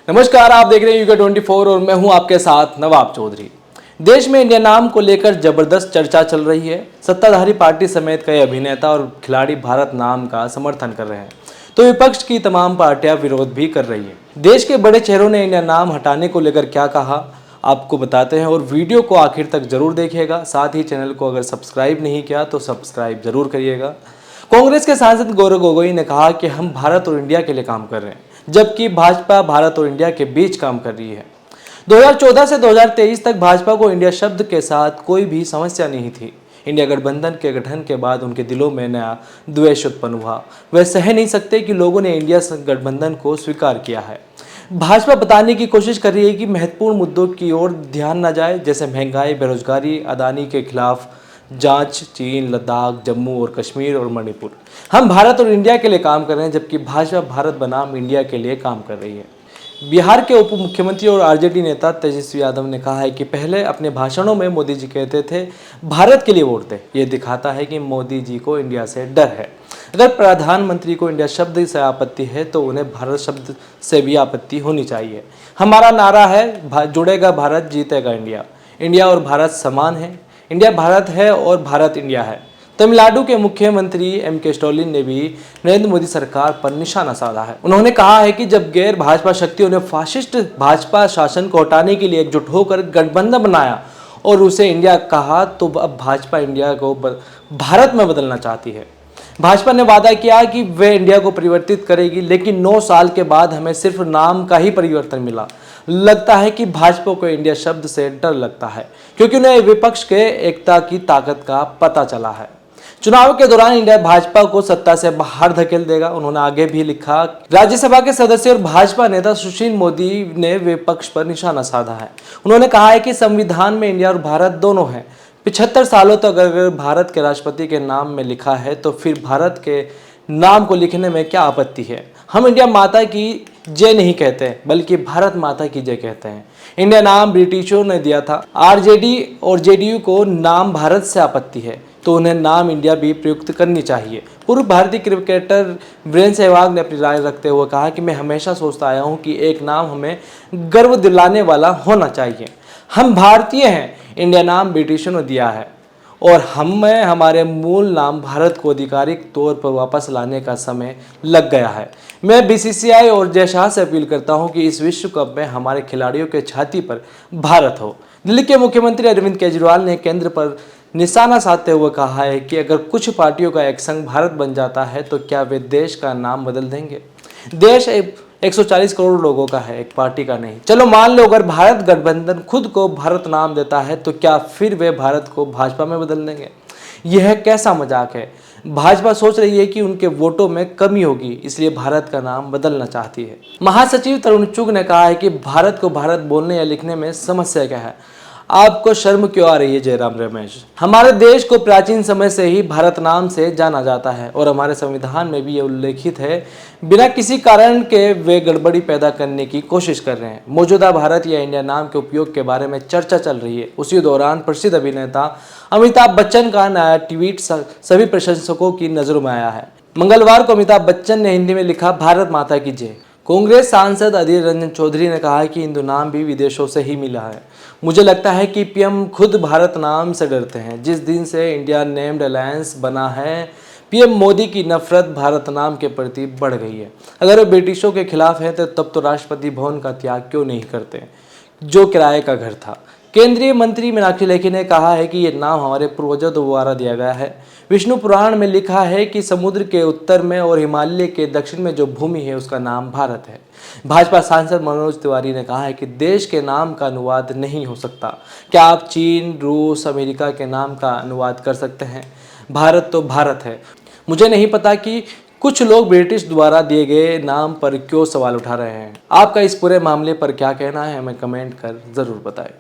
नमस्कार, आप देख रहे हैं यूके 24 और मैं हूं आपके साथ नवाब चौधरी। देश में इंडिया नाम को लेकर जबरदस्त चर्चा चल रही है। सत्ताधारी पार्टी समेत कई अभिनेता और खिलाड़ी भारत नाम का समर्थन कर रहे हैं, तो विपक्ष की तमाम पार्टियां विरोध भी कर रही है। देश के बड़े चेहरों ने इंडिया नाम हटाने को लेकर क्या कहा, आपको बताते हैं और वीडियो को आखिर तक जरूर देखिएगा। साथ ही चैनल को अगर सब्सक्राइब नहीं किया तो सब्सक्राइब जरूर करिएगा। कांग्रेस के सांसद गौरव गोगोई ने कहा कि हम भारत और इंडिया के लिए काम कर रहे हैं, जबकि भाजपा भारत और इंडिया के बीच काम कर रही है। 2014 से 2023 तक भाजपा को इंडिया शब्द के साथ कोई भी समस्या नहीं थी। इंडिया गठबंधन के गठन के बाद उनके दिलों में नया द्वेष उत्पन्न हुआ। वे सह नहीं सकते कि लोगों ने इंडिया गठबंधन को स्वीकार किया है। भाजपा बताने की कोशिश कर रही है कि महत्वपूर्ण मुद्दों की ओर ध्यान न जाए, जैसे महंगाई, बेरोजगारी, अदानी के खिलाफ जांच, चीन, लद्दाख, जम्मू और कश्मीर और मणिपुर। हम भारत और इंडिया के लिए काम कर रहे हैं, जबकि भाजपा भारत बनाम इंडिया के लिए काम कर रही है। बिहार के उप मुख्यमंत्री और आरजेडी नेता तेजस्वी यादव ने कहा है कि पहले अपने भाषणों में मोदी जी कहते थे भारत के लिए वोट दें। ये दिखाता है कि मोदी जी को इंडिया से डर है। अगर प्रधानमंत्री को इंडिया शब्द से आपत्ति है तो उन्हें भारत शब्द से भी आपत्ति होनी चाहिए। हमारा नारा है जुड़ेगा भारत, जीतेगा इंडिया। इंडिया और भारत समान है। इंडिया भारत है और भारत इंडिया है। तमिलनाडु के मुख्यमंत्री एम.के. स्टालिन ने भी नरेंद्र मोदी सरकार पर निशाना साधा है। उन्होंने कहा है कि जब गैर भाजपा शक्तियों ने फाशिस्ट भाजपा शासन को हटाने के लिए एकजुट होकर गठबंधन बनाया और उसे इंडिया कहा, तो अब भाजपा इंडिया को भारत में बदलना चाहती है। भाजपा ने वादा किया कि वे इंडिया को परिवर्तित करेगी, लेकिन 9 साल के बाद हमें सिर्फ नाम का ही परिवर्तन मिला। लगता है कि भाजपा को इंडिया शब्द से डर लगता है, क्योंकि उन्हें विपक्ष के एकता की ताकत का पता चला है। चुनाव के दौरान इंडिया भाजपा को सत्ता से बाहर धकेल देगा। उन्होंने आगे भी लिखा, राज्यसभा के सदस्य और भाजपा नेता सुशील मोदी ने विपक्ष पर निशाना साधा है। उन्होंने कहा है कि संविधान में इंडिया और भारत दोनों हैं। 75 सालों तक अगर भारत के राष्ट्रपति के नाम में लिखा है तो फिर भारत के नाम को लिखने में क्या आपत्ति है। हम इंडिया माता की जय नहीं कहते, बल्कि भारत माता की जय कहते हैं। इंडिया नाम ब्रिटिशों ने दिया था। आरजेडी और जेडीयू को नाम भारत से आपत्ति है, तो उन्हें नाम इंडिया भी प्रयुक्त करनी चाहिए। पूर्व भारतीय क्रिकेटर वीरेंद्र सहवाग ने अपनी राय रखते हुए कहा कि मैं हमेशा सोचता आया हूं कि एक नाम हमें गर्व दिलाने वाला होना चाहिए। हम भारतीय हैं। इंडिया नाम ब्रिटिशों ने दिया है और हमें हमारे मूल नाम भारत को आधिकारिक तौर पर वापस लाने का समय लग गया है। मैं बीसीसीआई और जय शाह से अपील करता हूं कि इस विश्व कप में हमारे खिलाड़ियों के छाती पर भारत हो। दिल्ली के मुख्यमंत्री अरविंद केजरीवाल ने केंद्र पर निशाना साधते हुए कहा है कि अगर कुछ पार्टियों का एक संघ भारत बन जाता है तो क्या वे देश का नाम बदल देंगे। देश 140 करोड़ लोगों का है, एक पार्टी का नहीं। चलो मान लो अगर भारत गठबंधन खुद को भारत नाम देता है तो क्या फिर वे भारत को भाजपा में बदल देंगे। यह कैसा मजाक है। भाजपा सोच रही है कि उनके वोटों में कमी होगी, इसलिए भारत का नाम बदलना चाहती है। महासचिव तरुण चुग ने कहा है कि भारत को भारत बोलने या लिखने में समस्या क्या है। आपको शर्म क्यों आ रही है जयराम रमेश। हमारे देश को प्राचीन समय से ही भारत नाम से जाना जाता है और हमारे संविधान में भी यह उल्लेखित है। बिना किसी कारण के वे गड़बड़ी पैदा करने की कोशिश कर रहे हैं। मौजूदा भारत या इंडिया नाम के उपयोग के बारे में चर्चा चल रही है। उसी दौरान प्रसिद्ध अभिनेता अमिताभ बच्चन का नया ट्वीट सभी प्रशंसकों की नजरों में आया है। मंगलवार को अमिताभ बच्चन ने हिंदी में लिखा, भारत माता की जय। कांग्रेस सांसद अधीर रंजन चौधरी ने कहा कि हिंदू नाम भी विदेशों से ही मिला है। मुझे लगता है कि पीएम खुद भारत नाम से डरते हैं। जिस दिन से इंडिया नेम्ड अलायंस बना है, पीएम मोदी की नफरत भारत नाम के प्रति बढ़ गई है। अगर वे ब्रिटिशों के खिलाफ हैं तो तब तो राष्ट्रपति भवन का त्याग क्यों नहीं करते, जो किराए का घर था। केंद्रीय मंत्री मीनाक्षी लेखी ने कहा है कि यह नाम हमारे पूर्वजों द्वारा दिया गया है। विष्णु पुराण में लिखा है कि समुद्र के उत्तर में और हिमालय के दक्षिण में जो भूमि है उसका नाम भारत है। भाजपा सांसद मनोज तिवारी ने कहा है कि देश के नाम का अनुवाद नहीं हो सकता। क्या आप चीन, रूस, अमेरिका के नाम का अनुवाद कर सकते हैं। भारत तो भारत है। मुझे नहीं पता कि कुछ लोग ब्रिटिश द्वारा दिए गए नाम पर क्यों सवाल उठा रहे हैं। आपका इस पूरे मामले पर क्या कहना है, हमें कमेंट कर जरूर बताएं।